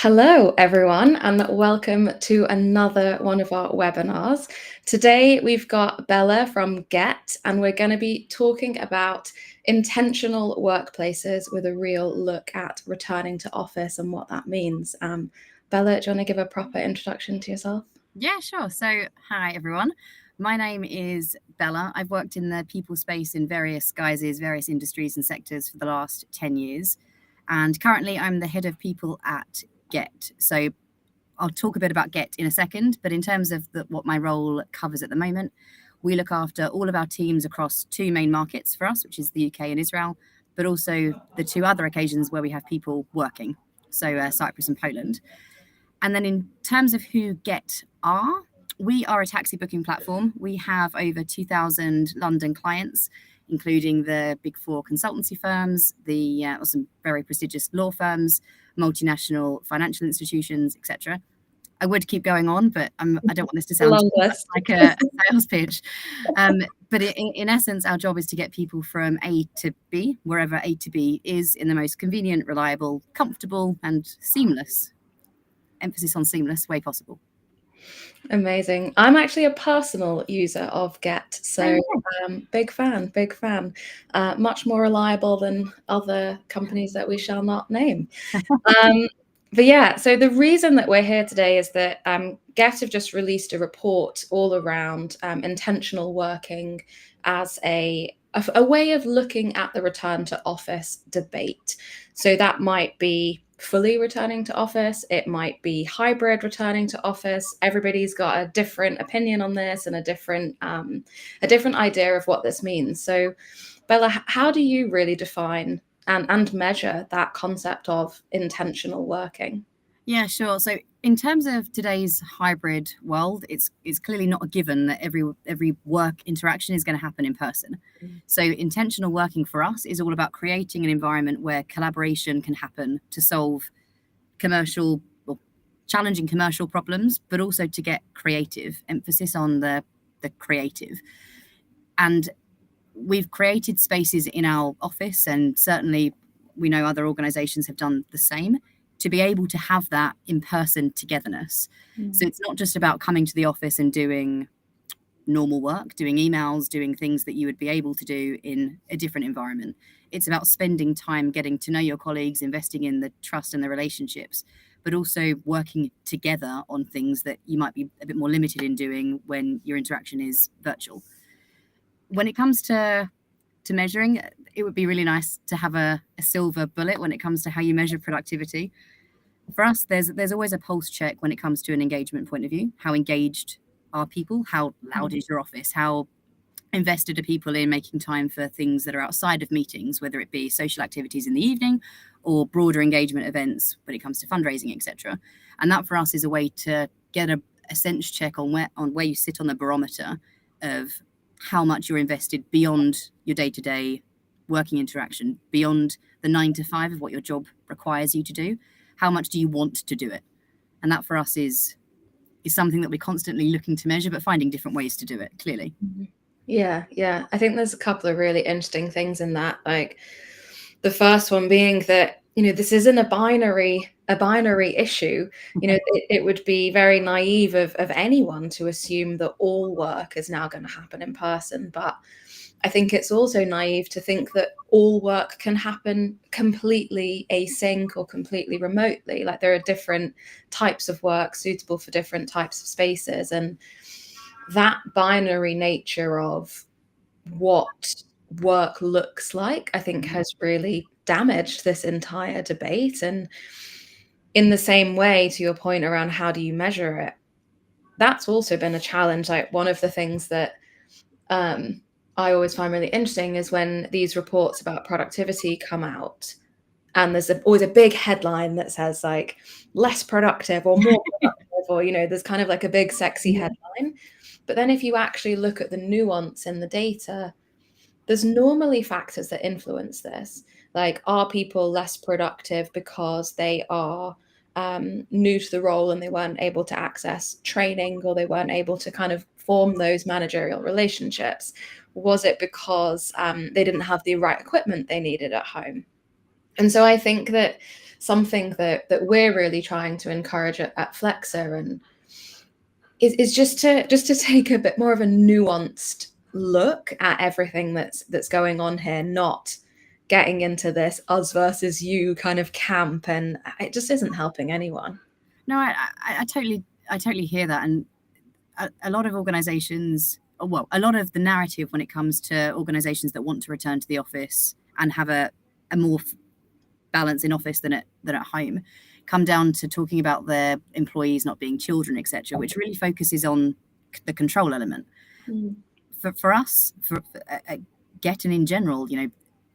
Hello, everyone, and welcome to another one of our webinars. Today, we've got Bella from Gett, and we're going to be talking about intentional workplaces with a real look at returning to office and what that means. Bella, do you want to give a proper introduction to yourself? Yeah, sure. So, hi, everyone. My name is Bella. I've worked in the people space in various guises, various industries and sectors for the last 10 years. And currently, I'm the head of people at Gett. So, I'll talk a bit about Gett in a second. But in terms of what my role covers at the moment, we look after all of our teams across two main markets for us, which is the UK and Israel, but also the two other occasions where we have people working, so Cyprus and Poland. And then in terms of who Gett are, we are a taxi booking platform. We have over 2,000 London clients, including the big four consultancy firms, some very prestigious law firms, multinational financial institutions, etc. I would keep going on, but I don't want this to sound like a sales pitch. But in essence, our job is to get people from A to B, wherever A to B is, in the most convenient, reliable, comfortable, and seamless, emphasis on seamless, way possible. Amazing. I'm actually a personal user of Gett, so big fan. Much more reliable than other companies that we shall not name. But yeah, so the reason that we're here today is that Gett have just released a report all around intentional working as a way of looking at the return to office debate. So that might be fully returning to office, it might be hybrid returning to office. Everybody's got a different opinion on this and a different idea of what this means. So Bella, how do you really define and measure that concept of intentional working? Yeah, sure. So in terms of today's hybrid world, it's clearly not a given that every work interaction is going to happen in person. So intentional working for us is all about creating an environment where collaboration can happen to solve commercial or challenging commercial problems, but also to get creative, emphasis on the creative. And we've created spaces in our office, and certainly we know other organizations have done the same, to be able to have that in-person togetherness. So it's not just about coming to the office and doing normal work, doing emails, doing things that you would be able to do in a different environment. It's about spending time getting to know your colleagues, investing in the trust and the relationships, but also working together on things that you might be a bit more limited in doing when your interaction is virtual. When it comes to measuring, it would be really nice to have a silver bullet when it comes to how you measure productivity. For us, there's always a pulse check when it comes to an engagement point of view. How engaged are people? How loud is your office? How invested are people in making time for things that are outside of meetings, whether it be social activities in the evening or broader engagement events when it comes to fundraising, etc. And that for us is a way to get a sense check on where you sit on the barometer of how much you're invested beyond your day-to-day working interaction, beyond the 9 to 5 of what your job requires you to do. How much do you want to do it? And that for us is something that we're constantly looking to measure, but finding different ways to do it, clearly. Yeah. I think there's a couple of really interesting things in that. Like the first one being that, this isn't a binary issue. It would be very naive of anyone to assume that all work is now going to happen in person. But I think it's also naive to think that all work can happen completely async or completely remotely. Like there are different types of work suitable for different types of spaces. And that binary nature of what work looks like, I think has really damaged this entire debate. And in the same way, to your point around how do you measure it, that's also been a challenge. Like one of the things that I always find really interesting is when these reports about productivity come out and there's always a big headline that says like less productive or more productive, or there's kind of like a big sexy headline. But then if you actually look at the nuance in the data, there's normally factors that influence this. Like, are people less productive because they are new to the role and they weren't able to access training, or they weren't able to kind of form those managerial relationships? Was it because they didn't have the right equipment they needed at home? And so I think that something that we're really trying to encourage at Flexa, and is just to take a bit more of a nuanced look at everything that's going on here, not getting into this us versus you kind of camp, and it just isn't helping anyone. No, I totally hear that, and a lot of organizations, well, a lot of the narrative when it comes to organizations that want to return to the office and have a more balance in office than at home, come down to talking about their employees not being children, etc., which really focuses on the control element. For us, for Gett and in general,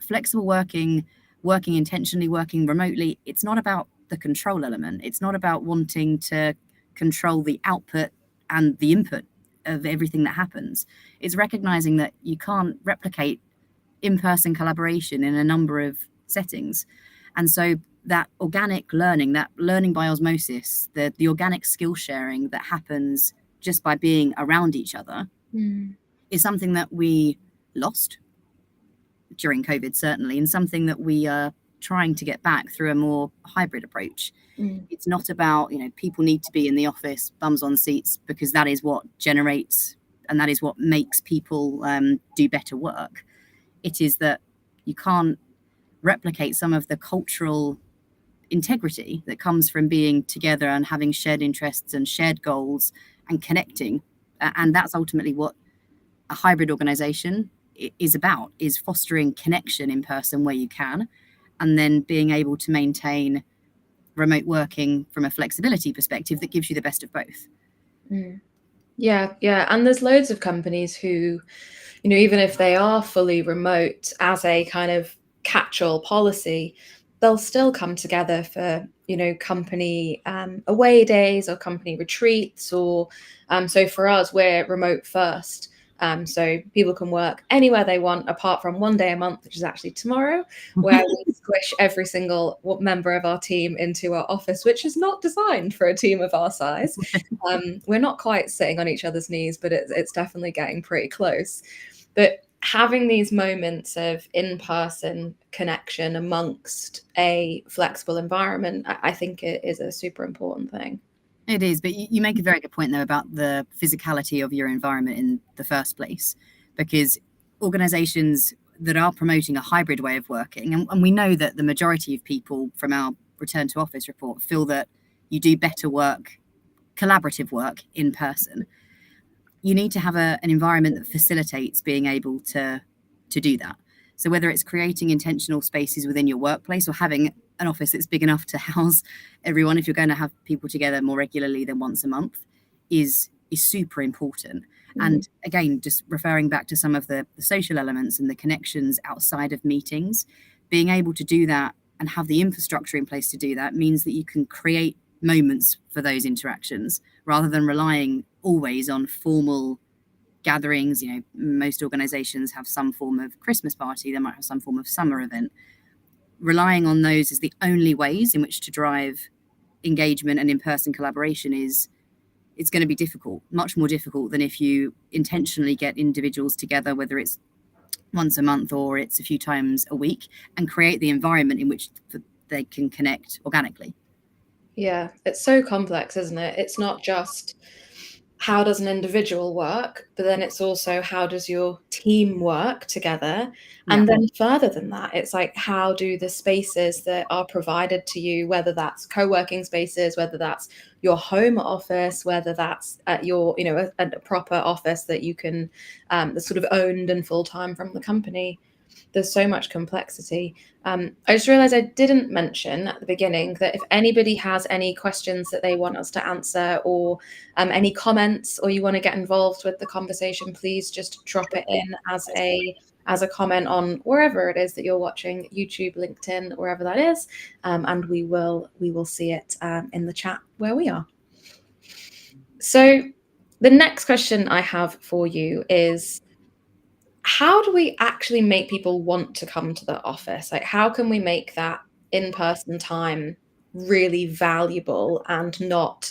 flexible working intentionally, working remotely, it's not about the control element. It's not about wanting to control the output and the input of everything that happens. It's recognizing that you can't replicate in-person collaboration in a number of settings. And so that organic learning, that learning by osmosis, the organic skill sharing that happens just by being around each other is something that we lost during COVID, certainly, and something that we are trying to get back through a more hybrid approach. It's not about, people need to be in the office, bums on seats, because that is what generates and that is what makes people do better work. It is that you can't replicate some of the cultural integrity that comes from being together and having shared interests and shared goals and connecting. And that's ultimately what a hybrid organization is about, is fostering connection in person where you can, and then being able to maintain remote working from a flexibility perspective that gives you the best of both. Yeah. And there's loads of companies who, even if they are fully remote as a kind of catch-all policy, they'll still come together for, company away days or company retreats, or so for us, we're remote first. So people can work anywhere they want, apart from one day a month, which is actually tomorrow, where we squish every single member of our team into our office, which is not designed for a team of our size. We're not quite sitting on each other's knees, but it's definitely getting pretty close. But having these moments of in-person connection amongst a flexible environment, I think it is a super important thing. It is, but you make a very good point, though, about the physicality of your environment in the first place, because organizations that are promoting a hybrid way of working, and we know that the majority of people from our return to office report feel that you do better work, collaborative work in person. You need to have an environment that facilitates being able to do that. So whether it's creating intentional spaces within your workplace or having an office that's big enough to house everyone, if you're going to have people together more regularly than once a month, is super important. And again, just referring back to some of the social elements and the connections outside of meetings, being able to do that and have the infrastructure in place to do that means that you can create moments for those interactions rather than relying always on formal gatherings. Most organizations have some form of Christmas party, they might have some form of summer event. Relying on those as the only ways in which to drive engagement and in-person collaboration it's going to be difficult, much more difficult than if you intentionally get individuals together, whether it's once a month or it's a few times a week, and create the environment in which they can connect organically. Yeah, it's so complex, isn't it? It's not just how does an individual work, but then it's also how does your team work together? And then further than that, it's like, how do the spaces that are provided to you, whether that's co-working spaces, whether that's your home office, whether that's at your, a proper office that you can, that's sort of owned and full-time from the company. There's so much complexity. I just realized I didn't mention at the beginning that if anybody has any questions that they want us to answer, or any comments, or you want to get involved with the conversation, please just drop it in as a comment on wherever it is that you're watching, YouTube, LinkedIn, wherever that is, and we will see it in the chat where we are. So the next question I have for you is, how do we actually make people want to come to the office? Like, how can we make that in-person time really valuable and not,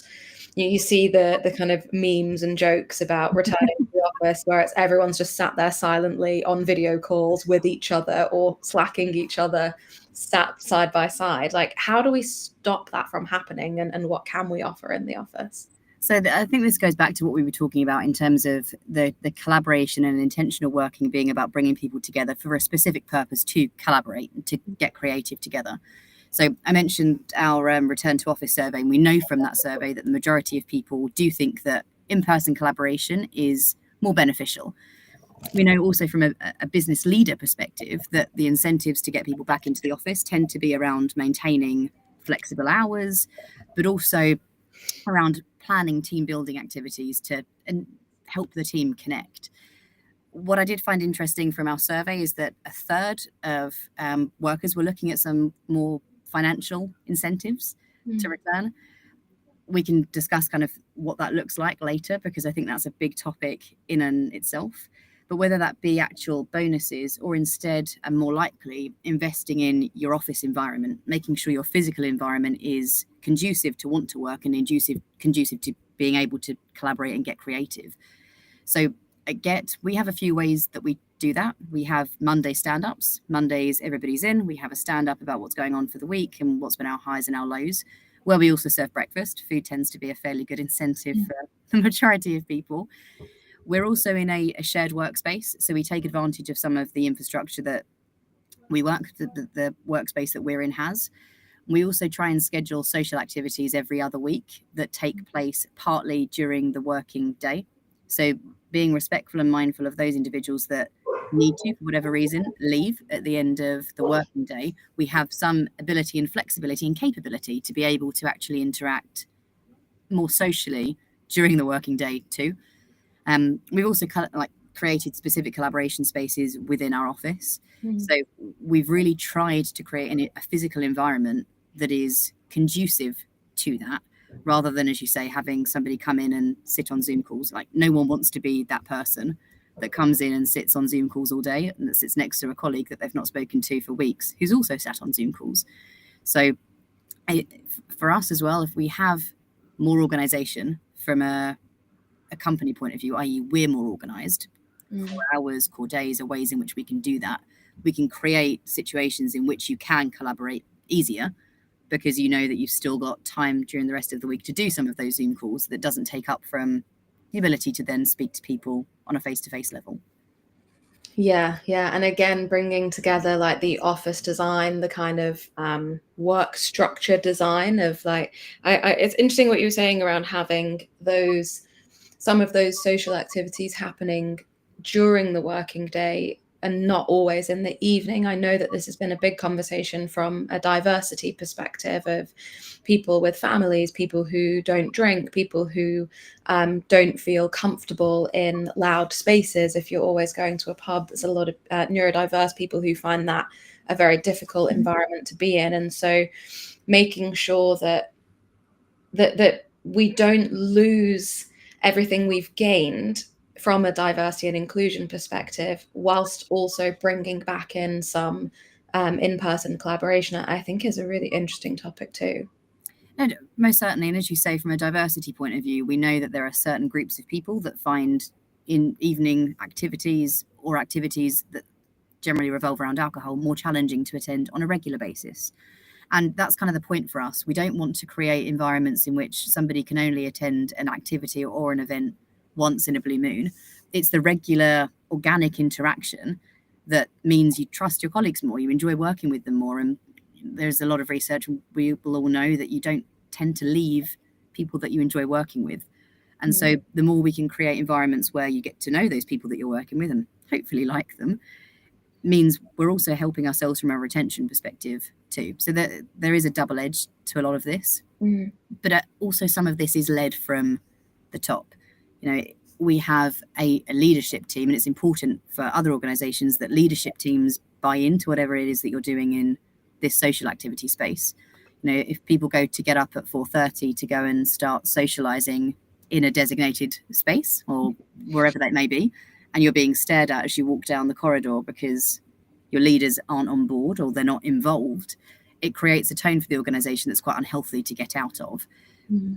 you see the kind of memes and jokes about returning to the office where it's everyone's just sat there silently on video calls with each other or slacking each other sat side by side. Like, how do we stop that from happening, and what can we offer in the office? So I think this goes back to what we were talking about in terms of the collaboration and intentional working being about bringing people together for a specific purpose to collaborate and to get creative together. So I mentioned our return to office survey, and we know from that survey that the majority of people do think that in-person collaboration is more beneficial. We know also from a business leader perspective that the incentives to get people back into the office tend to be around maintaining flexible hours, but also around planning team building activities to help the team connect. What I did find interesting from our survey is that a third of workers were looking at some more financial incentives to return. We can discuss kind of what that looks like later, because I think that's a big topic in and itself. But whether that be actual bonuses or instead, and more likely, investing in your office environment, making sure your physical environment is conducive to want to work and conducive to being able to collaborate and get creative. So at Gett, we have a few ways that we do that. We have Monday stand-ups. Mondays, everybody's in. We have a stand-up about what's going on for the week and what's been our highs and our lows, where we also serve breakfast. Food tends to be a fairly good incentive for the majority of people. We're also in a shared workspace, so we take advantage of some of the infrastructure that the workspace that we're in has. We also try and schedule social activities every other week that take place partly during the working day. So being respectful and mindful of those individuals that need to, for whatever reason, leave at the end of the working day, we have some ability and flexibility and capability to be able to actually interact more socially during the working day too. We've also created specific collaboration spaces within our office. So we've really tried to create a physical environment that is conducive to that, rather than, as you say, having somebody come in and sit on Zoom calls. Like, no one wants to be that person that comes in and sits on Zoom calls all day and that sits next to a colleague that they've not spoken to for weeks, who's also sat on Zoom calls. So for us as well, if we have more organization from a company point of view, i.e. we're more organized, core hours, core days are ways in which we can do that. We can create situations in which you can collaborate easier, because you know that you've still got time during the rest of the week to do some of those Zoom calls that doesn't take up from the ability to then speak to people on a face-to-face level. Yeah. And again, bringing together like the office design, the kind of work structure design of like, it's interesting what you were saying around having some of those social activities happening during the working day and not always in the evening. I know that this has been a big conversation from a diversity perspective of people with families, people who don't drink, people who don't feel comfortable in loud spaces. If you're always going to a pub, there's a lot of neurodiverse people who find that a very difficult environment to be in. And so making sure that we don't lose everything we've gained from a diversity and inclusion perspective, whilst also bringing back in some in-person collaboration, I think is a really interesting topic too. No, most certainly. And as you say, from a diversity point of view, we know that there are certain groups of people that find in evening activities or activities that generally revolve around alcohol more challenging to attend on a regular basis. And that's kind of the point for us. We don't want to create environments in which somebody can only attend an activity or an event once in a blue moon. It's the regular organic interaction that means you trust your colleagues more, you enjoy working with them more. And there's a lot of research, we will all know that you don't tend to leave people that you enjoy working with. And so the more we can create environments where you get to know those people that you're working with and hopefully like them, means we're also helping ourselves from a retention perspective too. So there is a double edge to a lot of this, but also some of this is led from the top. You know, we have a leadership team, and it's important for other organizations that leadership teams buy into whatever it is that you're doing in this social activity space. You know, if people go to get up at 4:30 to go and start socializing in a designated space or wherever that may be, and you're being stared at as you walk down the corridor because your leaders aren't on board or they're not involved, it creates a tone for the organization that's quite unhealthy to get out of.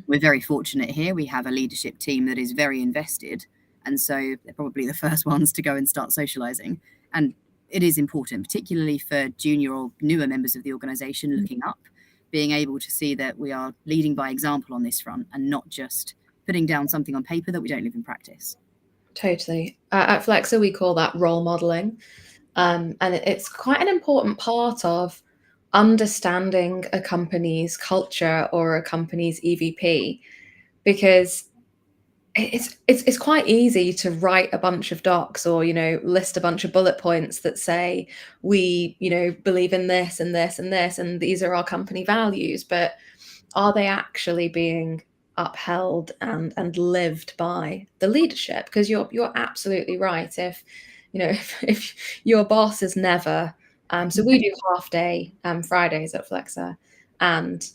We're very fortunate here. We have a leadership team that is very invested, And so they're probably the first ones to go and start socializing. And it is important, particularly for junior or newer members of the organization looking up, being able to see that we are leading by example on this front and not just putting down something on paper that we don't live in practice. Totally. At Flexa, we call that role modeling. And it's quite an important part of understanding a company's culture or a company's EVP, because it's quite easy to write a bunch of docs or, list a bunch of bullet points that say we, believe in this and this and this, and these are our company values. But are they actually being upheld and lived by the leadership? Because you're absolutely right. If if your boss is never so we do half day Fridays at Flexa, and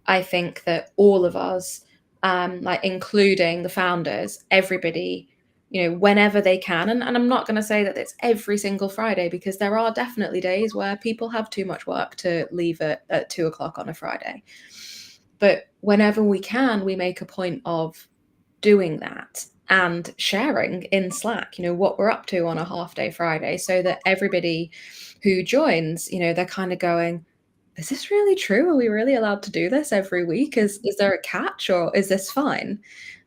I think that all of us, like including the founders, everybody, whenever they can, and I'm not going to say that it's every single Friday, because there are definitely days where people have too much work to leave at 2 o'clock on a Friday. But whenever we can, we make a point of doing that and sharing in Slack, what we're up to on a half day Friday, so that everybody who joins, they're kind of going, is this really true? Are we really allowed to do this every week? Is there a catch, or is this fine?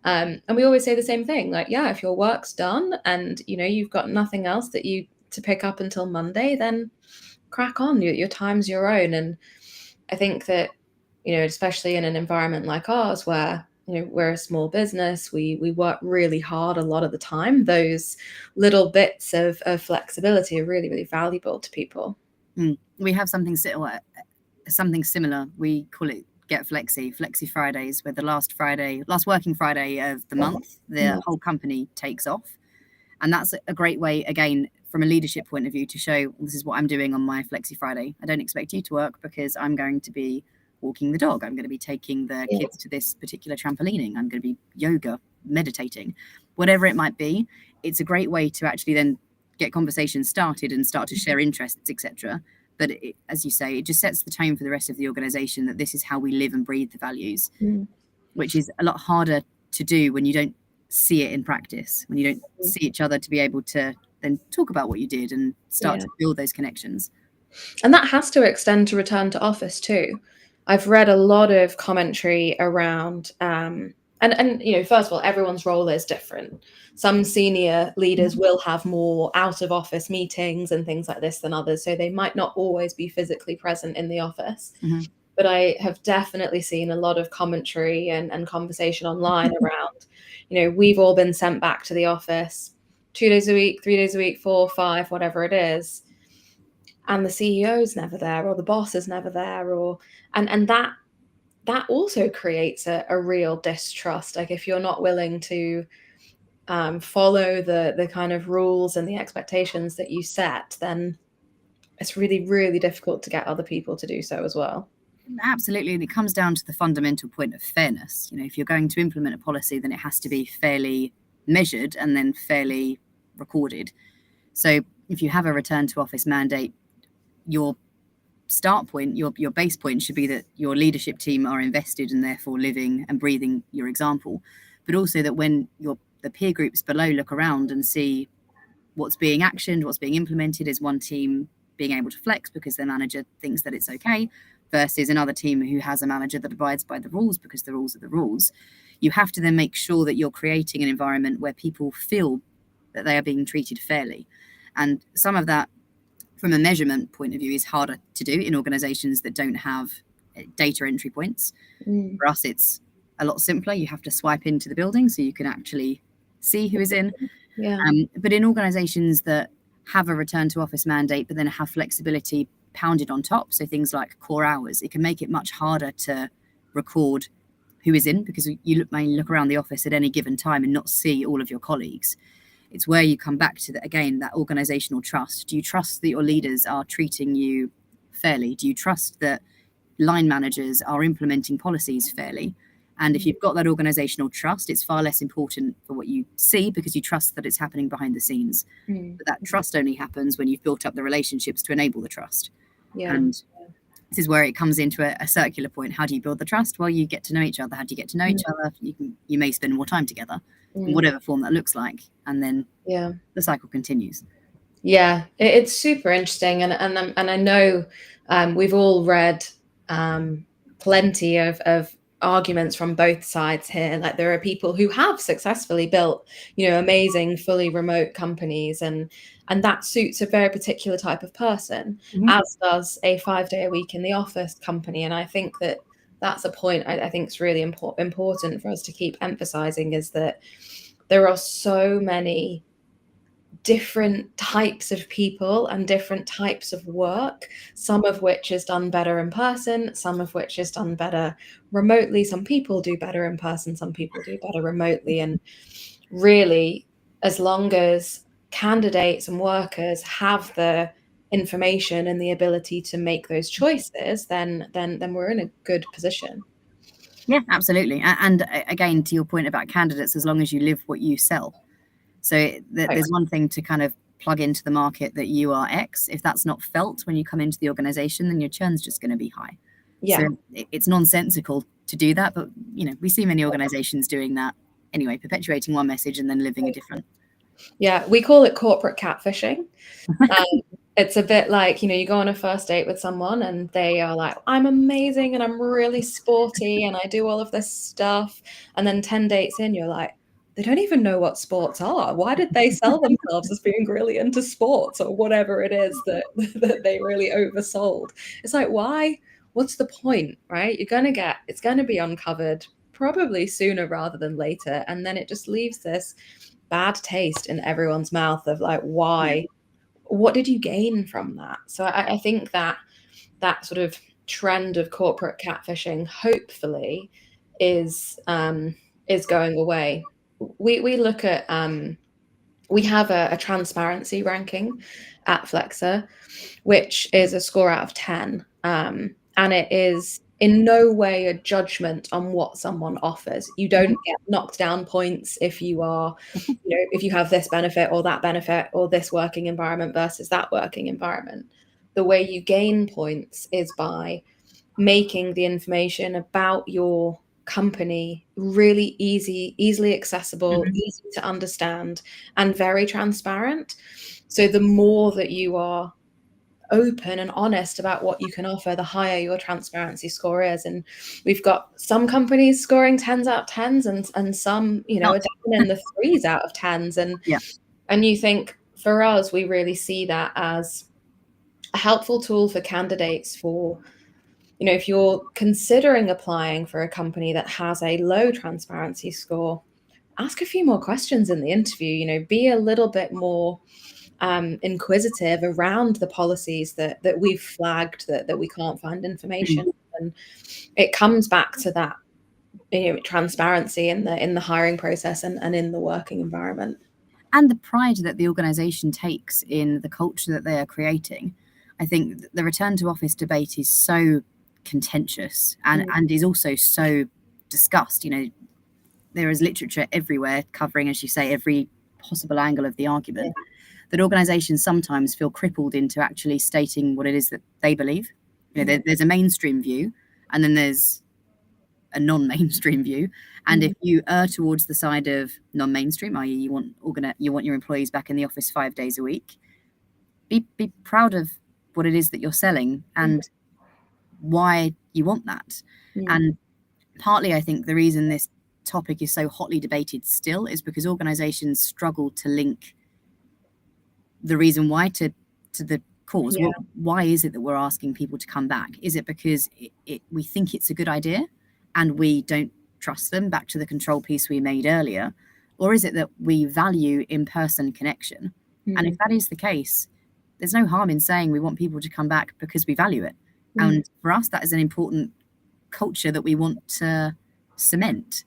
And we always say the same thing, like, yeah, if your work's done and you've got nothing else that you to pick up until Monday, then crack on. Your time's your own. And I think that, especially in an environment like ours where we're a small business, we work really hard a lot of the time. Those little bits of flexibility are really, really valuable to people. We have something similar. We call it Gett Flexi Fridays, where the last working Friday of the month, the whole company takes off. And that's a great way, again, from a leadership point of view, to show this is what I'm doing on my Flexi Friday. I don't expect you to work because I'm going to be walking the dog. I'm going to be taking the kids to this particular trampolining. I'm going to be yoga, meditating, whatever it might be. It's a great way to actually then get conversations started and start to share interests, etc. But as you say, it just sets the tone for the rest of the organization that this is how we live and breathe the values, which is a lot harder to do when you don't see it in practice, when you don't see each other to be able to then talk about what you did and start to build those connections. And that has to extend to return to office too. I've read a lot of commentary around, and first of all, everyone's role is different. Some senior leaders will have more out of office meetings and things like this than others, so they might not always be physically present in the office. But I have definitely seen a lot of commentary and conversation online around, we've all been sent back to the office 2 days a week, 3 days a week, 4, 5, whatever it is. And the CEO is never there, or the boss is never there, and that also creates a real distrust. Like, if you're not willing to follow the kind of rules and the expectations that you set, then it's really, really difficult to get other people to do so as well. Absolutely. And it comes down to the fundamental point of fairness. If you're going to implement a policy, then it has to be fairly measured and then fairly recorded. So if you have a return to office mandate, your start point, your base point should be that your leadership team are invested and therefore living and breathing your example, but also that when the peer groups below look around and see what's being actioned, what's being implemented, is one team being able to flex because their manager thinks that it's okay, versus another team who has a manager that abides by the rules because the rules are the rules. You have to then make sure that you're creating an environment where people feel that they are being treated fairly. And some of that, from a measurement point of view, is harder to do in organizations that don't have data entry points. For us, it's a lot simpler. You have to swipe into the building so you can actually see who is in. But in organizations that have a return to office mandate, but then have flexibility pounded on top, so things like core hours, it can make it much harder to record who is in, because you may look around the office at any given time and not see all of your colleagues. It's where you come back to, that organizational trust. Do you trust that your leaders are treating you fairly? Do you trust that line managers are implementing policies fairly? And if you've got that organizational trust, it's far less important for what you see, because you trust that it's happening behind the scenes. But that trust only happens when you've built up the relationships to enable the trust. And This is where it comes into a circular point. How do you build the trust? Well, you get to know each other. How do you get to know each other? You may spend more time together in whatever form that looks like, and then the cycle continues. Yeah, it's super interesting, and I know we've all read plenty of arguments from both sides here. Like, there are people who have successfully built, amazing fully remote companies, and that suits a very particular type of person, as does a 5-day a week in the office company. And I think that's a point I think is really important for us to keep emphasizing, is that there are so many different types of people and different types of work, some of which is done better in person, some of which is done better remotely. Some people do better in person, some people do better remotely. And really, as long as candidates and workers have the information and the ability to make those choices, then we're in a good position. Yeah, absolutely. And again, to your point about candidates, as long as you live what you sell. So there's one thing to kind of plug into the market that you are X. If that's not felt when you come into the organization, then your churn's just going to be high. Yeah. So it's nonsensical to do that. But, we see many organizations doing that anyway, perpetuating one message and then living a different. Yeah, we call it corporate catfishing. It's a bit like, you go on a first date with someone and they are like, I'm amazing and I'm really sporty and I do all of this stuff. And then 10 dates in, you're like, they don't even know what sports are. Why did they sell themselves as being really into sports or whatever it is that they really oversold? It's like, why? What's the point, right? It's going to be uncovered probably sooner rather than later. And then it just leaves this bad taste in everyone's mouth of like, why? What did you gain from that? So I think that sort of trend of corporate catfishing, hopefully, is going away. We look at we have a transparency ranking at Flexer, which is a score out of 10, and it is in no way a judgment on what someone offers. You don't get knocked down points if you are, if you have this benefit or that benefit or this working environment versus that working environment. The way you gain points is by making the information about your company really easily accessible, easy to understand, and very transparent. So the more that you are open and honest about what you can offer, the higher your transparency score is. And we've got some companies scoring 10s out of 10s and some, are down in the 3s out of 10s. And you think, for us, we really see that as a helpful tool for candidates for, if you're considering applying for a company that has a low transparency score, ask a few more questions in the interview, be a little bit more inquisitive around the policies that we've flagged that we can't find information. And it comes back to that transparency in the hiring process and in the working environment. And the pride that the organization takes in the culture that they are creating. I think the return to office debate is so contentious and is also so discussed. There is literature everywhere covering, as you say, every possible angle of the argument. That organizations sometimes feel crippled into actually stating what it is that they believe. There's a mainstream view and then there's a non-mainstream view. And if you err towards the side of non-mainstream, i.e. you want your employees back in the office 5 days a week, be proud of what it is that you're selling and why you want that. And partly, I think the reason this topic is so hotly debated still is because organizations struggle to link the reason why to the cause. Why is it that we're asking people to come back? Is it because we think it's a good idea and we don't trust them, back to the control piece we made earlier? Or is it that we value in-person connection? And if that is the case, there's no harm in saying we want people to come back because we value it. And for us, that is an important culture that we want to cement.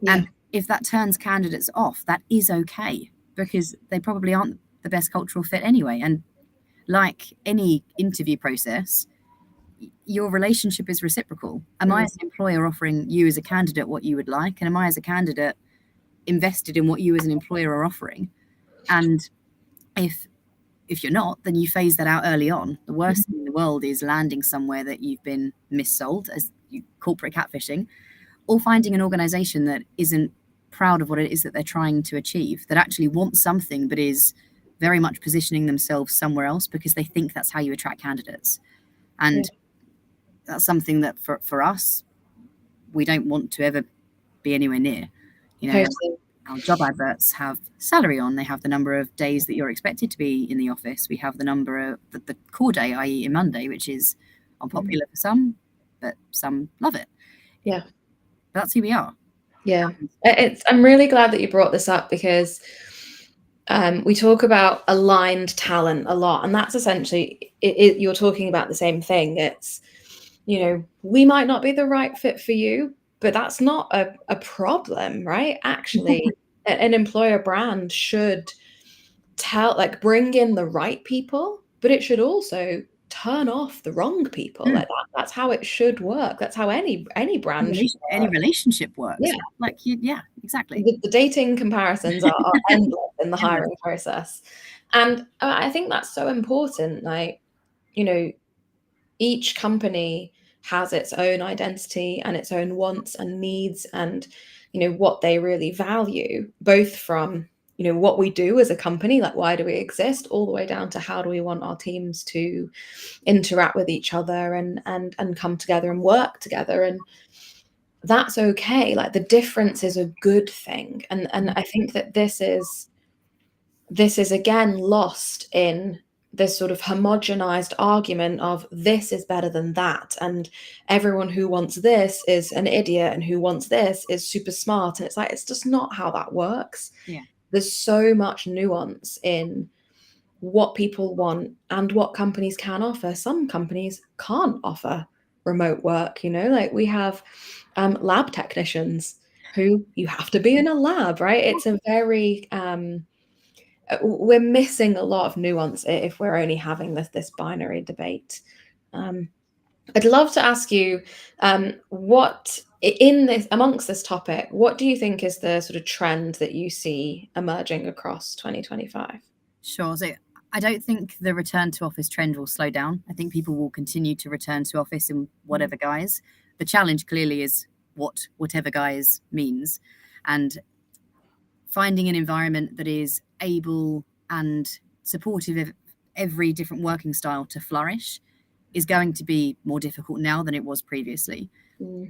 And if that turns candidates off, that is okay, because they probably aren't the best cultural fit anyway. And like any interview process, your relationship is reciprocal. Am I as an employer offering you as a candidate what you would like? And am I as a candidate invested in what you as an employer are offering? And if you're not, then you phase that out early on. The worst thing the world is landing somewhere that you've been missold as corporate catfishing, or finding an organization that isn't proud of what it is that they're trying to achieve, that actually wants something but is very much positioning themselves somewhere else because they think that's how you attract candidates. And that's something that for us, we don't want to ever be anywhere near. You know, Totally. our job adverts have salary on. They have the number of days that you're expected to be in the office. We have the number of the core day, i.e. in Monday, which is unpopular for some, but some love it. Yeah. That's who we are. Yeah. I'm really glad that you brought this up because we talk about aligned talent a lot, and that's essentially you're talking about the same thing. It's, we might not be the right fit for you, but that's not a problem, right? Actually, an employer brand should bring in the right people, but it should also turn off the wrong people. Like that's how it should work. That's how any brand should work. Any relationship works. Yeah. Exactly. The dating comparisons are endless in the hiring process. And I think that's so important. Like, each company has its own identity and its own wants and needs and, what they really value, both from, what we do as a company, like why do we exist, all the way down to how do we want our teams to interact with each other and come together and work together. And that's okay. Like the difference is a good thing. And I think that this is again lost in this sort of homogenized argument of this is better than that, and everyone who wants this is an idiot and who wants this is super smart. And it's like, it's just not how that works. There's so much nuance in what people want and what companies can offer. Some companies can't offer remote work, like we have lab technicians who you have to be in a lab, right? It's a very we're missing a lot of nuance if we're only having this binary debate. I'd love to ask you, what amongst this topic, what do you think is the sort of trend that you see emerging across 2025? Sure. So I don't think the return to office trend will slow down. I think people will continue to return to office in whatever guise. The challenge clearly is whatever guise means, and finding an environment that is able and supportive of every different working style to flourish is going to be more difficult now than it was previously.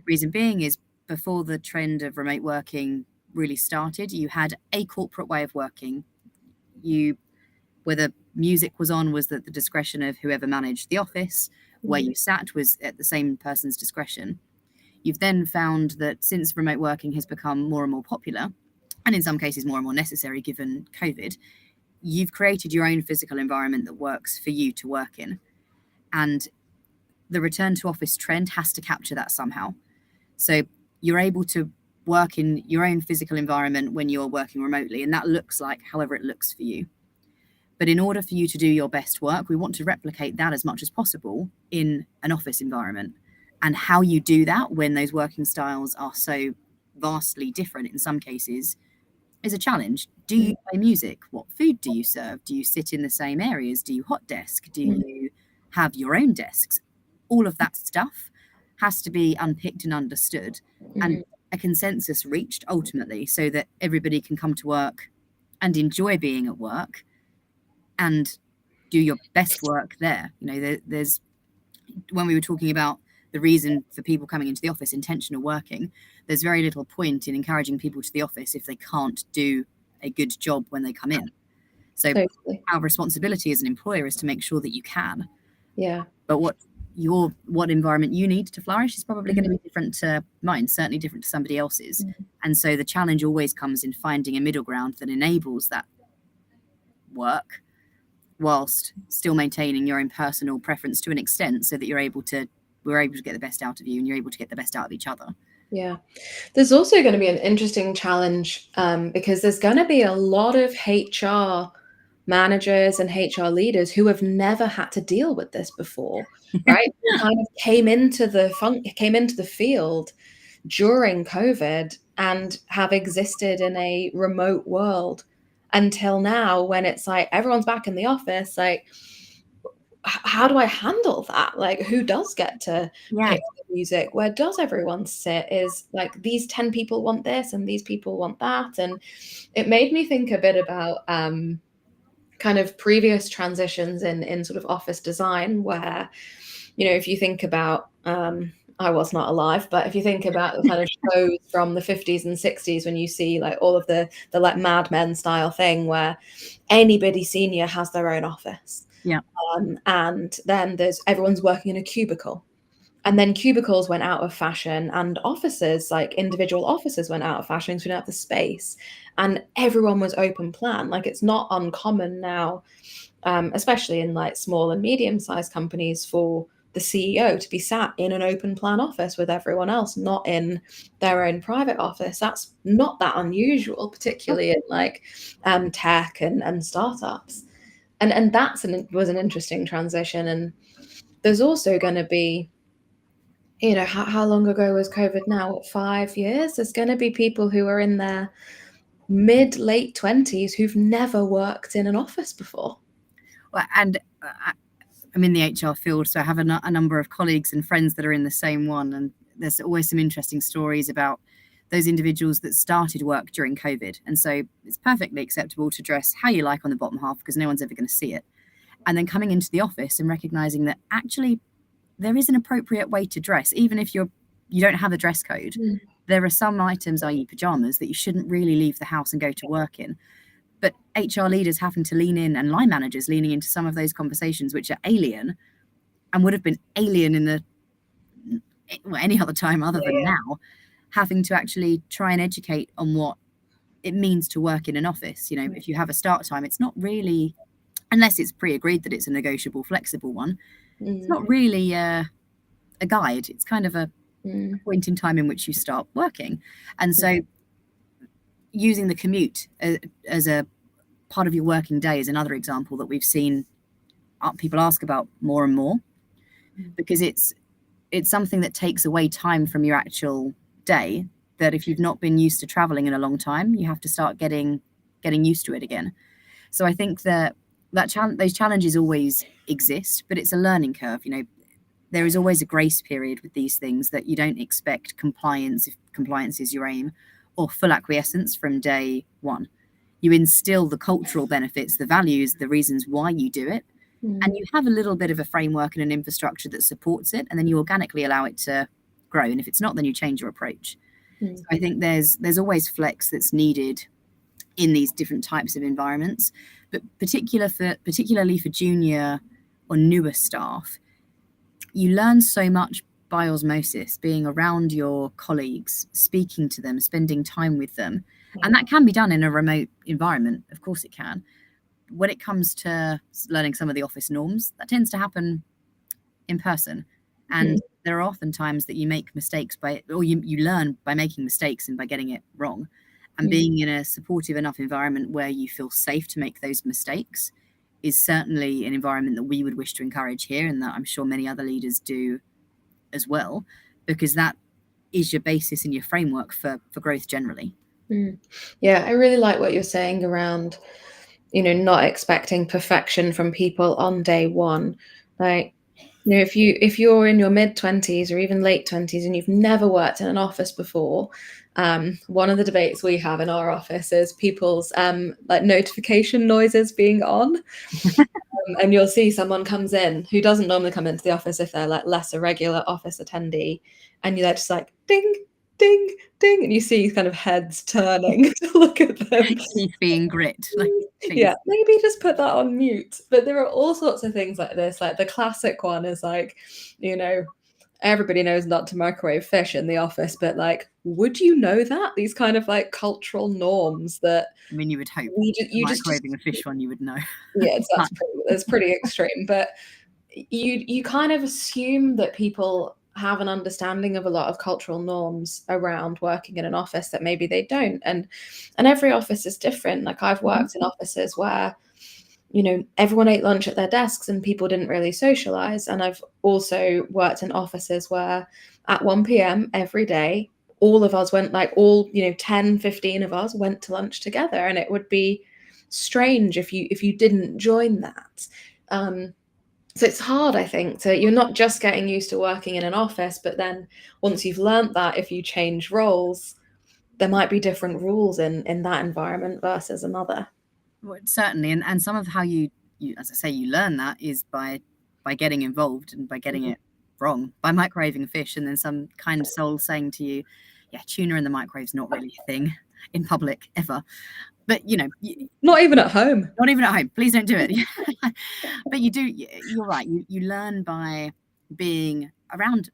Reason being is before the trend of remote working really started, you had a corporate way of working. Whether music was on was at the discretion of whoever managed the office. Where you sat was at the same person's discretion. You've then found that since remote working has become more and more popular, and in some cases more and more necessary given COVID, you've created your own physical environment that works for you to work in. And the return to office trend has to capture that somehow. So you're able to work in your own physical environment when you're working remotely, and that looks like however it looks for you. But in order for you to do your best work, we want to replicate that as much as possible in an office environment. And how you do that when those working styles are so vastly different in some cases is a challenge. Do you play music? What food do you serve? Do you sit in the same areas? Do you hot desk? Do you have your own desks? All of that stuff has to be unpicked and understood and a consensus reached ultimately so that everybody can come to work and enjoy being at work and do your best work there. There's when we were talking about the reason for people coming into the office, intentional working, there's very little point in encouraging people to the office if they can't do a good job when they come in. So our responsibility as an employer is to make sure that you can. Yeah. But what environment you need to flourish is probably going to be different to mine, certainly different to somebody else's. And so the challenge always comes in finding a middle ground that enables that work whilst still maintaining your own personal preference to an extent so that we're able to get the best out of you and you're able to get the best out of each other. Yeah. There's also going to be an interesting challenge because there's going to be a lot of HR managers and HR leaders who have never had to deal with this before, right? Who kind of came into the field during COVID and have existed in a remote world until now, when it's like everyone's back in the office. Like, how do I handle that? Like, who does get to Yeah. pick the music? Where does everyone sit? Is like these 10 people want this and these people want that. And it made me think a bit about kind of previous transitions in sort of office design where, if you think about I was not alive, but if you think about the kind of shows from the 50s and 60s when you see like all of the like Mad Men style thing where anybody senior has their own office. Yeah. And then everyone's working in a cubicle. And then cubicles went out of fashion and offices, like individual offices, went out of fashion because we didn't have the space. And everyone was open plan. Like it's not uncommon now, especially in like small and medium-sized companies, for the CEO to be sat in an open plan office with everyone else, not in their own private office. That's not that unusual, particularly in like tech and startups. And was an interesting transition. And there's also going to be, how long ago was COVID now? What, 5 years? There's going to be people who are in their late 20s who've never worked in an office before. Well, and I'm in the HR field, so I have a number of colleagues and friends that are in the same one. And there's always some interesting stories about those individuals that started work during COVID. And so it's perfectly acceptable to dress how you like on the bottom half because no one's ever going to see it. And then coming into the office and recognizing that actually there is an appropriate way to dress, even if you don't have a dress code. There are some items, i.e. pajamas, that you shouldn't really leave the house and go to work in. But HR leaders having to lean in, and line managers leaning into some of those conversations, which are alien and would have been alien in any other time other than now, having to actually try and educate on what it means to work in an office. If you have a start time, it's not really, unless it's pre-agreed that it's a negotiable, flexible one, it's not really a guide. It's kind of a point in time in which you start working. And so using the commute as a part of your working day is another example that we've seen people ask about more and more, because it's something that takes away time from your actual day, that if you've not been used to traveling in a long time, you have to start getting used to it again. So I think that those challenges always exist, but it's a learning curve. There is always a grace period with these things, that you don't expect compliance, if compliance is your aim, or full acquiescence from day one. You instill the cultural benefits, the values, the reasons why you do it, and you have a little bit of a framework and an infrastructure that supports it, and then you organically allow it to grow. And if it's not, then you change your approach. So I think there's always flex that's needed in these different types of environments, but particularly for junior or newer staff, you learn so much by osmosis, being around your colleagues, speaking to them, spending time with them. And that can be done in a remote environment. Of course it can. When it comes to learning some of the office norms, that tends to happen in person. And there are often times that you make mistakes you learn by making mistakes and by getting it wrong. And being in a supportive enough environment where you feel safe to make those mistakes is certainly an environment that we would wish to encourage here, and that I'm sure many other leaders do as well, because that is your basis and your framework for growth generally. Yeah, I really like what you're saying around, not expecting perfection from people on day one. Like, if you're in your mid-20s or even late 20s and you've never worked in an office before, one of the debates we have in our office is people's like notification noises being on. And you'll see someone comes in who doesn't normally come into the office if they're like less a regular office attendee, and you're just like ding, ding, ding, and you see kind of heads turning to look at them. Teeth being grit. Yeah, maybe just put that on mute. But there are all sorts of things like this. Like the classic one is like, everybody knows not to microwave fish in the office, but like, would you know that? These kind of like cultural norms that, I mean, you would hope you microwaving a fish one, you would know. Yeah, that's pretty extreme. But you kind of assume that people have an understanding of a lot of cultural norms around working in an office that maybe they don't. And every office is different. Like I've worked in offices where, everyone ate lunch at their desks and people didn't really socialize. And I've also worked in offices where at 1 p.m. every day, all of us went, like 10, 15 of us went to lunch together. And it would be strange if you didn't join that. So it's hard, I think, you're not just getting used to working in an office, but then once you've learnt that, if you change roles, there might be different rules in that environment versus another. Well, certainly, and some of how you, as I say, you learn that is by getting involved and by getting it wrong, by microwaving a fish, and then some kind soul saying to you, "Yeah, tuna in the microwave's not really a thing in public ever." But not even at home. Not even at home. Please don't do it. But you do. You're right. You learn by being around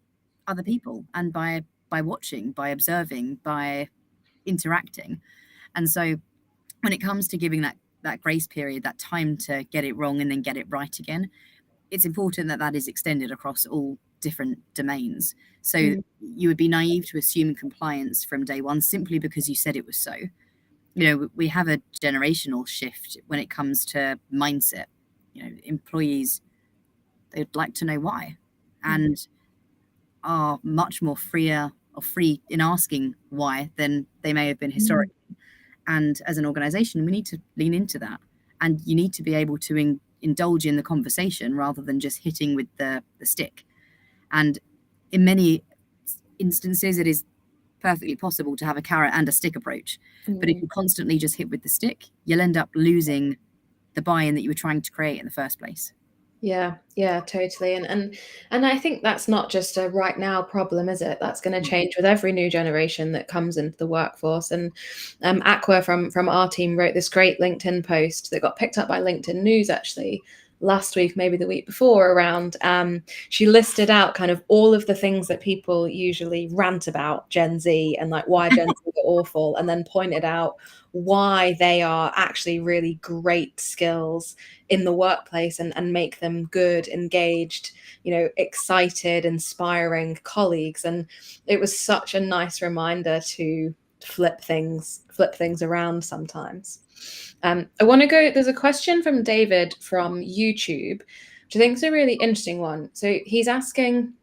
other people and by watching, by observing, by interacting. And so when it comes to giving that grace period, that time to get it wrong and then get it right again, it's important that that is extended across all different domains. So you would be naive to assume compliance from day one simply because you said it was so. We have a generational shift when it comes to mindset. Employees, they'd like to know why, and are much more free in asking why than they may have been historically. And as an organization, we need to lean into that. And you need to be able to indulge in the conversation rather than just hitting with the stick. And in many instances, it is perfectly possible to have a carrot and a stick approach. But if you constantly just hit with the stick, you'll end up losing the buy-in that you were trying to create in the first place. Yeah, totally. And I think that's not just a right now problem, is it? That's going to change with every new generation that comes into the workforce. And Aqua from our team wrote this great LinkedIn post that got picked up by LinkedIn News actually last week, maybe the week before, around she listed out kind of all of the things that people usually rant about Gen Z and like why Gen Z are awful, and then pointed out why they are actually really great skills in the workplace and make them good, engaged, excited, inspiring colleagues. And it was such a nice reminder to flip things around sometimes. I want to go, there's a question from David from YouTube, which I think is a really interesting one. So he's asking,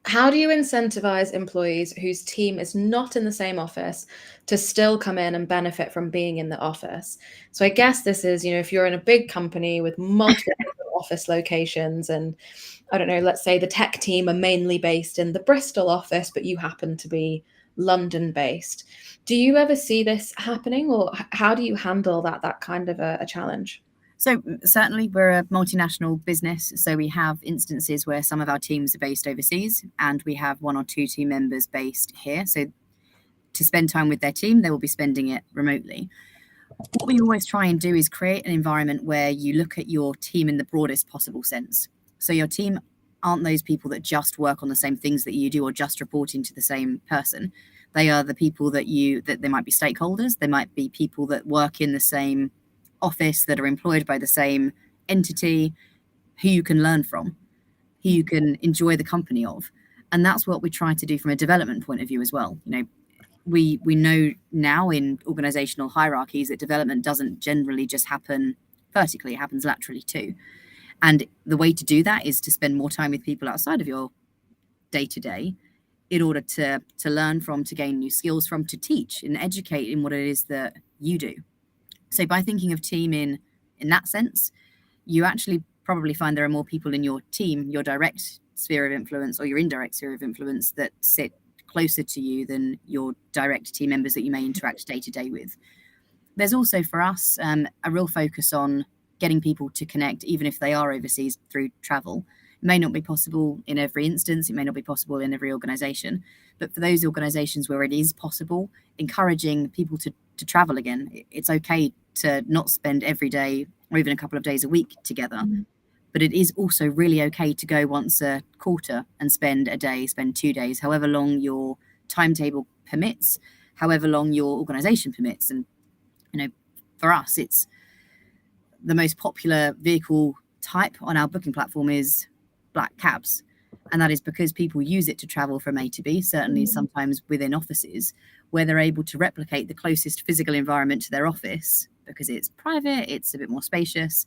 how do you incentivize employees whose team is not in the same office to still come in and benefit from being in the office? So I guess this is, if you're in a big company with multiple office locations, and I don't know, let's say the tech team are mainly based in the Bristol office, but you happen to be London based. Do you ever see this happening, or how do you handle that kind of a challenge? So certainly we're a multinational business. So we have instances where some of our teams are based overseas and we have one or two team members based here. So to spend time with their team, they will be spending it remotely. What we always try and do is create an environment where you look at your team in the broadest possible sense. So your team aren't those people that just work on the same things that you do or just reporting to the same person. They are the people that they might be stakeholders. They might be people that work in the same office, that are employed by the same entity, who you can learn from, who you can enjoy the company of. And that's what we try to do from a development point of view as well. We know now in organizational hierarchies that development doesn't generally just happen vertically, it happens laterally too. And the way to do that is to spend more time with people outside of your day-to-day in order to learn from, to gain new skills from, to teach and educate in what it is that you do. So by thinking of team in that sense, you actually probably find there are more people in your team, your direct sphere of influence or your indirect sphere of influence, that sit closer to you than your direct team members that you may interact day to day with. There's also for us a real focus on getting people to connect, even if they are overseas, through travel. It may not be possible in every instance, it may not be possible in every organization, but for those organizations where it is possible, encouraging people to travel again. It's okay to not spend every day or even a couple of days a week together, but it is also really okay to go once a quarter and spend a day, spend 2 days, however long your timetable permits, however long your organization permits. And for us, it's the most popular vehicle type on our booking platform is black cabs. And that is because people use it to travel from A to B, certainly sometimes within offices, where they're able to replicate the closest physical environment to their office because it's private, it's a bit more spacious,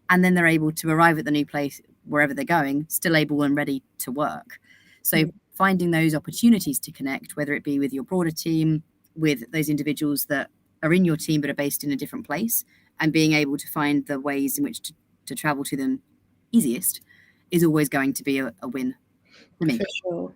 and then they're able to arrive at the new place, wherever they're going, still able and ready to work. So finding those opportunities to connect, whether it be with your broader team, with those individuals that are in your team but are based in a different place, and being able to find the ways in which to travel to them easiest is always going to be a win for me. For sure.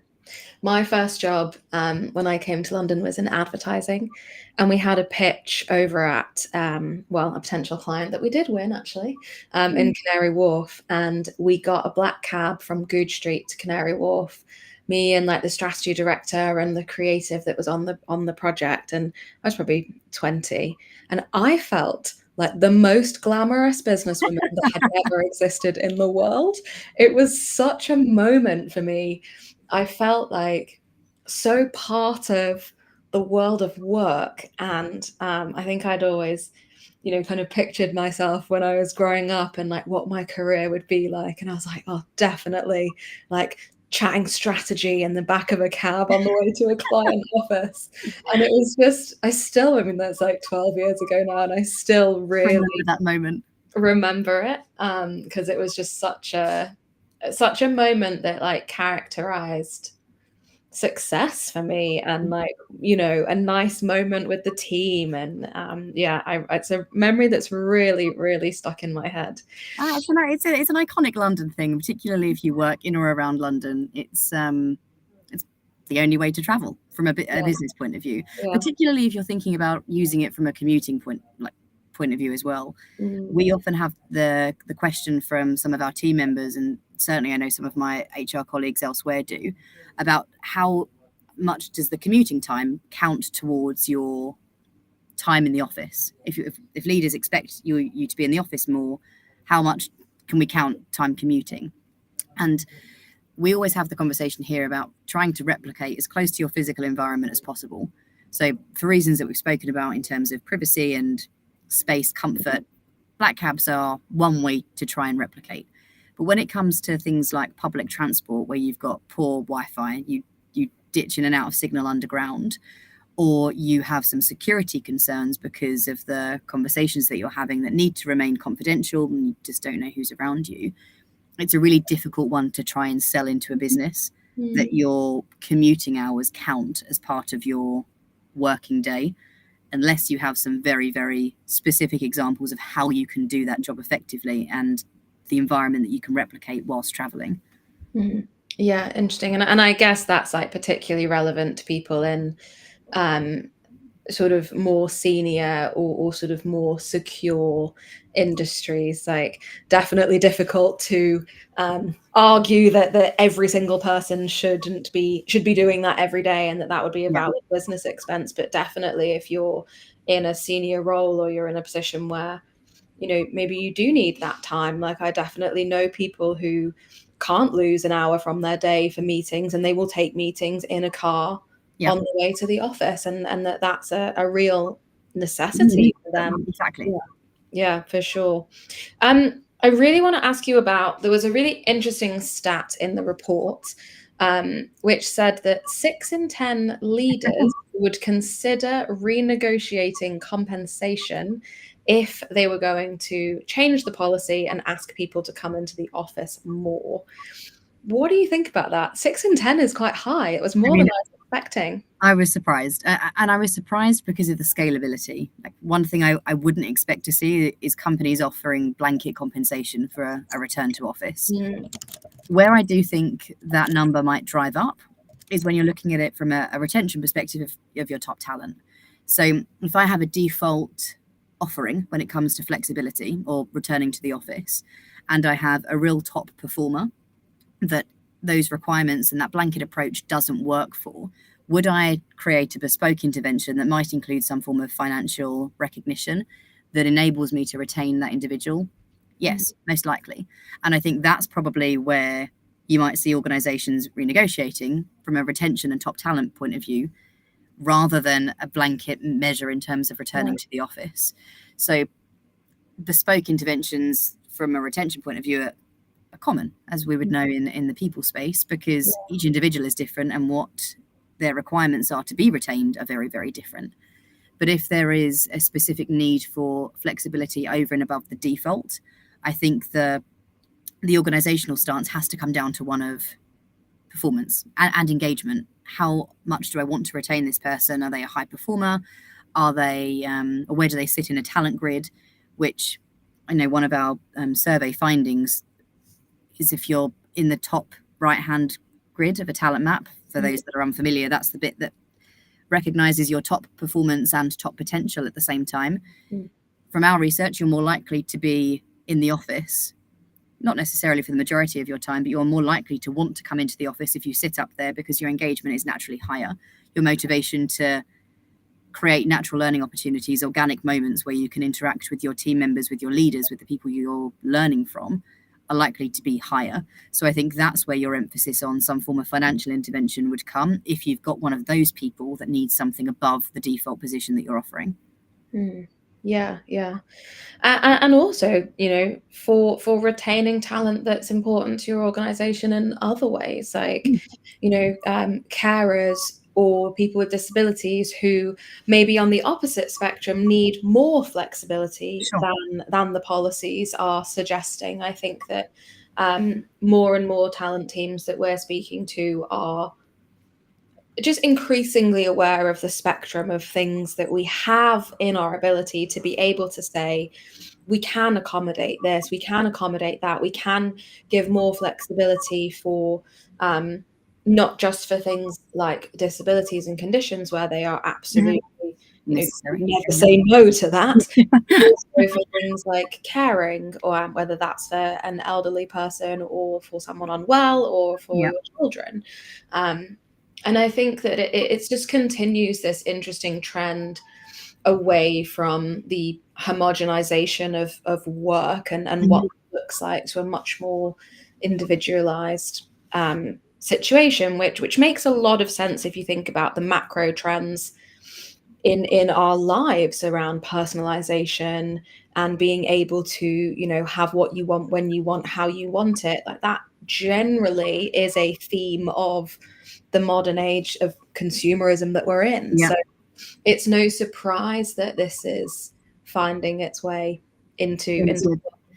My first job when I came to London was in advertising, and we had a pitch over at a potential client that we did win actually in Canary Wharf, and we got a black cab from Goodge Street to Canary Wharf. Me and like the strategy director and the creative that was on the project, and I was probably 20, and I felt like the most glamorous businesswoman that had ever existed in the world. It was such a moment for me. I felt like so part of the world of work. And I think I'd always, kind of pictured myself when I was growing up and like what my career would be like. And I was like, oh, definitely like chatting strategy in the back of a cab on the way to a client office. And it was just, I mean, that's like 12 years ago now, and I still really remember that moment. Remember it because it was just such a moment that like characterized success for me, and like a nice moment with the team, and it's a memory that's really, really stuck in my head. It's an iconic London thing, particularly if you work in or around London. It's the only way to travel from a business point of view, particularly if you're thinking about using it from a commuting point of view as well. We often have the question from some of our team members, and certainly I know some of my HR colleagues elsewhere do, about how much does the commuting time count towards your time in the office? If leaders expect you to be in the office more, how much can we count time commuting? And we always have the conversation here about trying to replicate as close to your physical environment as possible. So for reasons that we've spoken about in terms of privacy and space comfort, black cabs are one way to try and replicate. But when it comes to things like public transport, where you've got poor Wi-Fi, you ditch in and out of signal underground, or you have some security concerns because of the conversations that you're having that need to remain confidential and you just don't know who's around you, it's a really difficult one to try and sell into a business that your commuting hours count as part of your working day, unless you have some very, very specific examples of how you can do that job effectively and the environment that you can replicate whilst traveling. Yeah, interesting. And I guess that's like particularly relevant to people in sort of more senior or sort of more secure industries. Like definitely difficult to argue that every single person should be doing that every day, and that would be a valid business expense. But definitely if you're in a senior role or you're in a position where maybe you do need that time. Like I definitely know people who can't lose an hour from their day for meetings, and they will take meetings in a car on the way to the office, and that's a real necessity for them. Exactly. Yeah, for sure. I really want to ask you about, there was a really interesting stat in the report which said that 6 in 10 leaders would consider renegotiating compensation if they were going to change the policy and ask people to come into the office more. What do you think about that? 6 in 10 is quite high. It was more than I was expecting. I was surprised. And I was surprised because of the scalability. Like one thing I wouldn't expect to see is companies offering blanket compensation for a return to office. Where I do think that number might drive up is when you're looking at it from a retention perspective of your top talent. So if I have a default offering when it comes to flexibility or returning to the office, and I have a real top performer that those requirements and that blanket approach doesn't work for, would I create a bespoke intervention that might include some form of financial recognition that enables me to retain that individual? Yes, most likely. And I think that's probably where you might see organizations renegotiating from a retention and top talent point of view, rather than a blanket measure in terms of returning to the office. So bespoke interventions from a retention point of view are common, as we would know in the people space, because each individual is different and what their requirements are to be retained are very, very different. But if there is a specific need for flexibility over and above the default, I think the organizational stance has to come down to one of performance and engagement. How much do I want to retain this person? Are they a high performer? Are they, or where do they sit in a talent grid? Which I know one of our survey findings is if you're in the top right-hand grid of a talent map, for those that are unfamiliar, that's the bit that recognizes your top performance and top potential at the same time. From our research, you're more likely to be in the office, not necessarily for the majority of your time, but you're more likely to want to come into the office if you sit up there, because your engagement is naturally higher. Your motivation to create natural learning opportunities, organic moments where you can interact with your team members, with your leaders, with the people you're learning from, are likely to be higher. So I think that's where your emphasis on some form of financial intervention would come, if you've got one of those people that needs something above the default position that you're offering. Yeah. And also, for retaining talent that's important to your organization in other ways, like, carers or people with disabilities who maybe on the opposite spectrum need more flexibility than the policies are suggesting. I think that more and more talent teams that we're speaking to are just increasingly aware of the spectrum of things that we have in our ability to be able to say, we can accommodate this, we can accommodate that, we can give more flexibility for not just for things like disabilities and conditions where they are absolutely necessary. Never say no to that. Also for things like caring, or whether that's for an elderly person or for someone unwell or for your children. And I think that it just continues this interesting trend away from the homogenization of work and what it looks like, to a much more individualized situation, which makes a lot of sense if you think about the macro trends in our lives around personalization and being able to, have what you want, when you want, how you want it. Like, that generally is a theme of the modern age of consumerism that we're in. So it's no surprise that this is finding its way into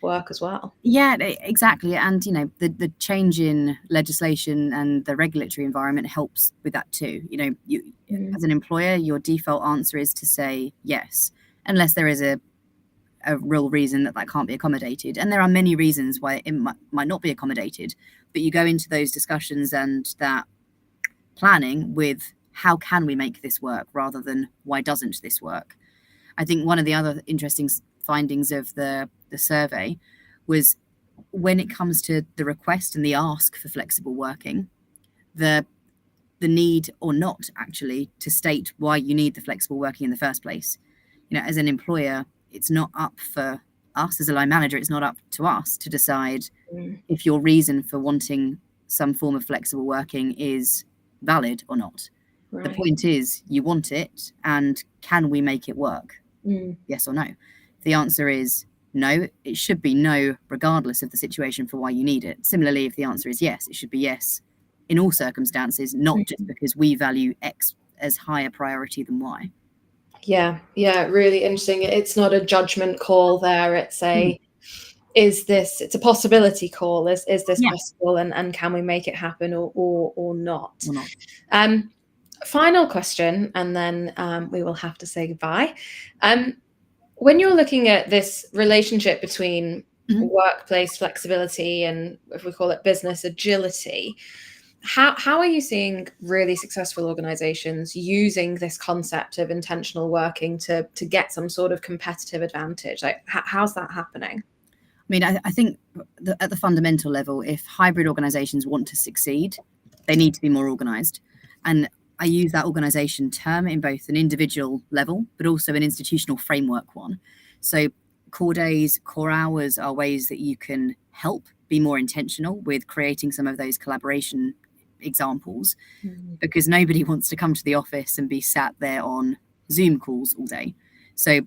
work as well. Yeah, exactly. And the change in legislation and the regulatory environment helps with that too. You as an employer, your default answer is to say yes, unless there is a real reason that can't be accommodated. And there are many reasons why it might not be accommodated, but you go into those discussions and that planning with, how can we make this work, rather than why doesn't this work? I think one of the other interesting findings of the survey was, when it comes to the request and the ask for flexible working, the need or not actually to state why you need the flexible working in the first place. As an employer, it's not up for us, as a line manager, it's not up to us to decide if your reason for wanting some form of flexible working is valid or not. Right. The point is, you want it, and can we make it work? Yes or no? If the answer is no, it should be no, regardless of the situation for why you need it. Similarly, if the answer is yes, it should be yes in all circumstances, not just because we value X as higher priority than Y. Yeah, really interesting. It's not a judgment call there. It's it's a possibility call. Is this possible, and can we make it happen or not? Final question, and then we will have to say goodbye. When you're looking at this relationship between workplace flexibility and, if we call it, business agility, how are you seeing really successful organizations using this concept of intentional working to get some sort of competitive advantage? Like, how's that happening? I mean, I think at the fundamental level, if hybrid organizations want to succeed, they need to be more organized. And I use that organization term in both an individual level, but also an institutional framework one. So core days, core hours are ways that you can help be more intentional with creating some of those collaboration examples, because nobody wants to come to the office and be sat there on Zoom calls all day. So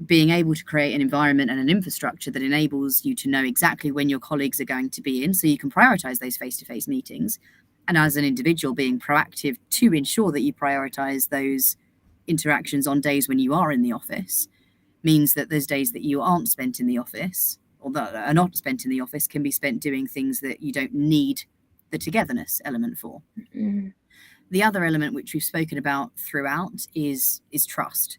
being able to create an environment and an infrastructure that enables you to know exactly when your colleagues are going to be in, so you can prioritize those face-to-face meetings. And as an individual, being proactive to ensure that you prioritize those interactions on days when you are in the office, means that those days that you aren't spent in the office, or that are not spent in the office, can be spent doing things that you don't need the togetherness element for. The other element, which we've spoken about throughout, is trust.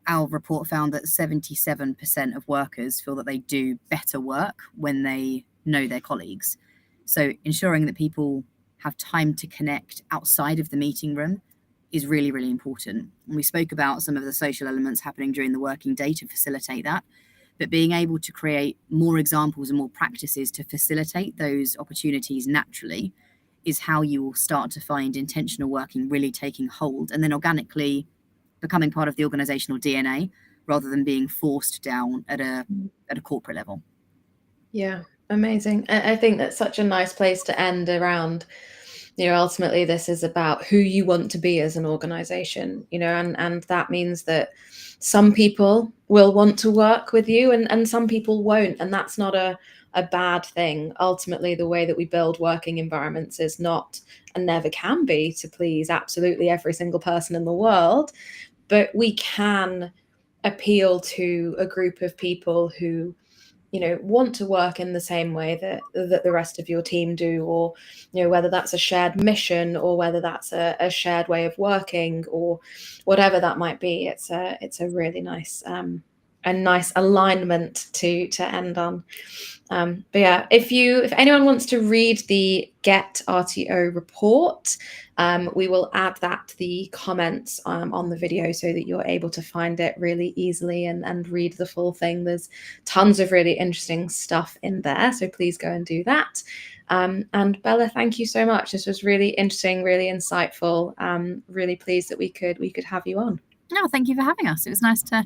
Our report found that 77% of workers feel that they do better work when they know their colleagues. So ensuring that people have time to connect outside of the meeting room is really, really important. And we spoke about some of the social elements happening during the working day to facilitate that. But being able to create more examples and more practices to facilitate those opportunities naturally is how you will start to find intentional working really taking hold and then organically becoming part of the organizational DNA rather than being forced down at a corporate level. Yeah, amazing. I think that's such a nice place to end around, ultimately this is about who you want to be as an organization, and that means that some people will want to work with you and some people won't. And that's not a bad thing. Ultimately, the way that we build working environments is not and never can be to please absolutely every single person in the world. But we can appeal to a group of people who want to work in the same way that the rest of your team do, or whether that's a shared mission or whether that's a shared way of working or whatever that might be. It's a really nice alignment to end on. But yeah, if anyone wants to read the Gett RTO report, we will add that to the comments on the video so that you're able to find it really easily and read the full thing. There's tons of really interesting stuff in there, so please go and do that. And Bella, thank you so much. This was really interesting, really insightful. Really pleased that we could have you on. No, thank you for having us. It was nice to